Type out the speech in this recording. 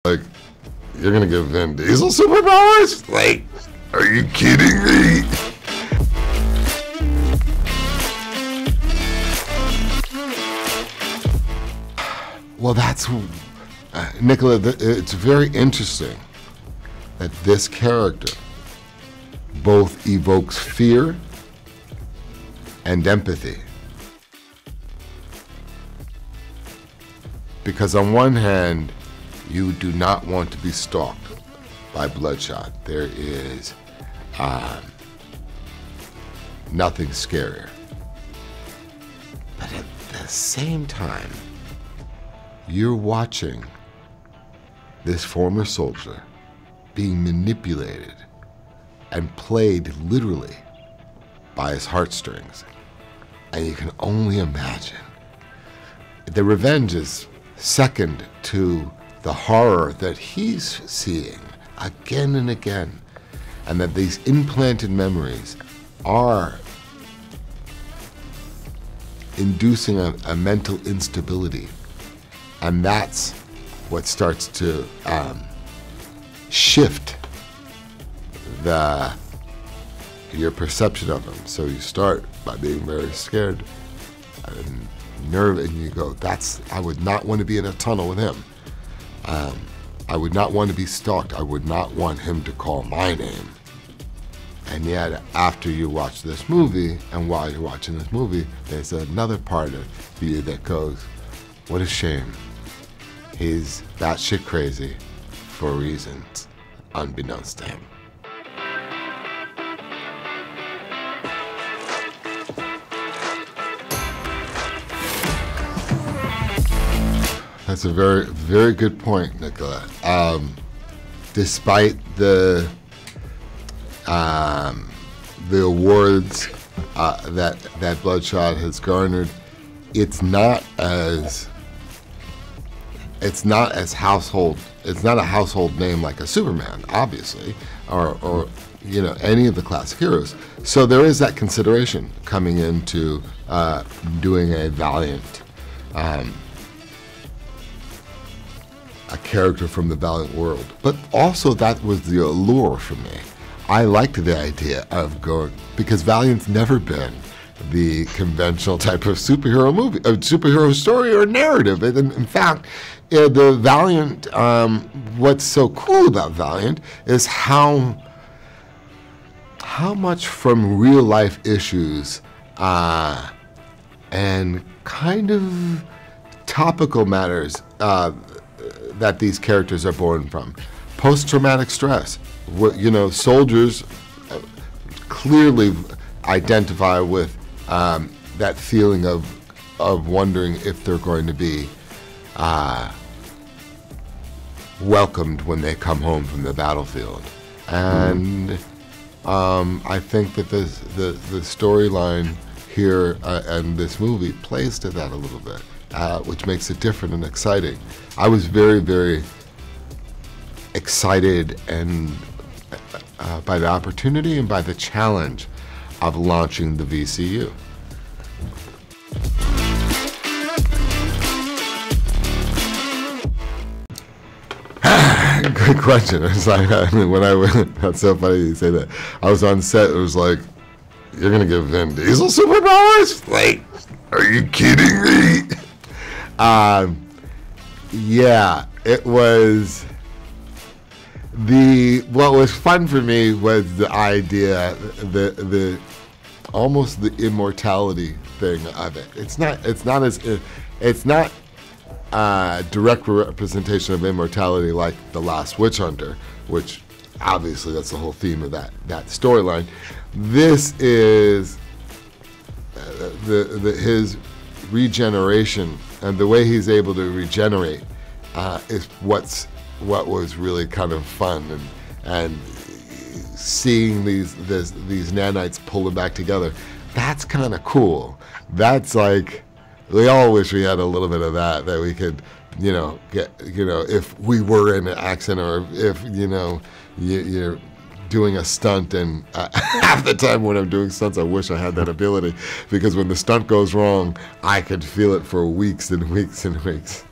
Like, you're gonna give Vin Diesel superpowers? Like, are you kidding me? Well, that's, Nicola, it's very interesting that this character both evokes fear and empathy. Because on one hand, you do not want to be stalked by Bloodshot. There is nothing scarier. But at the same time, you're watching this former soldier being manipulated and played literally by his heartstrings. And you can only imagine. The revenge is second to the horror that he's seeing again and again, and that these implanted memories are inducing a mental instability, and that's what starts to shift your perception of him. So you start by being very scared and nervous, and you go, I would not want to be in a tunnel with him. I would not want to be stalked. I would not want him to call my name. And yet, after you watch this movie, and while you're watching this movie, there's another part of you that goes, what a shame. He's batshit crazy for reasons unbeknownst to him. That's a very, very good point, Nicola. Despite the awards that Bloodshot has garnered, it's not a household name like a Superman, obviously, or you know, any of the classic heroes. So there is that consideration coming into doing a Valiant. A character from the Valiant world. But also that was the allure for me. I liked the idea of going, because Valiant's never been the conventional type of superhero movie, a superhero story or narrative. And in fact, the Valiant, what's so cool about Valiant is how much from real life issues and kind of topical matters that these characters are born from. Post-traumatic stress. You know, soldiers clearly identify with that feeling of wondering if they're going to be welcomed when they come home from the battlefield. And I think that the storyline here and this movie plays to that a little bit. Which makes it different and exciting. I was very, very excited and by the opportunity and by the challenge of launching the VCU. Good question. It's like, when I went, that's so funny you say that. I was on set, it was like, you're gonna give Vin Diesel superpowers? Like, are you kidding me? Yeah, it was what was fun for me was the idea, almost the immortality thing of it. It's not direct representation of immortality like The Last Witch Hunter, which obviously that's the whole theme of that storyline. This is his regeneration, and the way he's able to regenerate is what was really kind of fun, and seeing these nanites pulling back together. That's kind of cool. That's like, we all wish we had a little bit of that we could, you know, get, you know, if we were in an accident, or if, you know, you're doing a stunt, and half the time when I'm doing stunts, I wish I had that ability, because when the stunt goes wrong, I could feel it for weeks and weeks and weeks.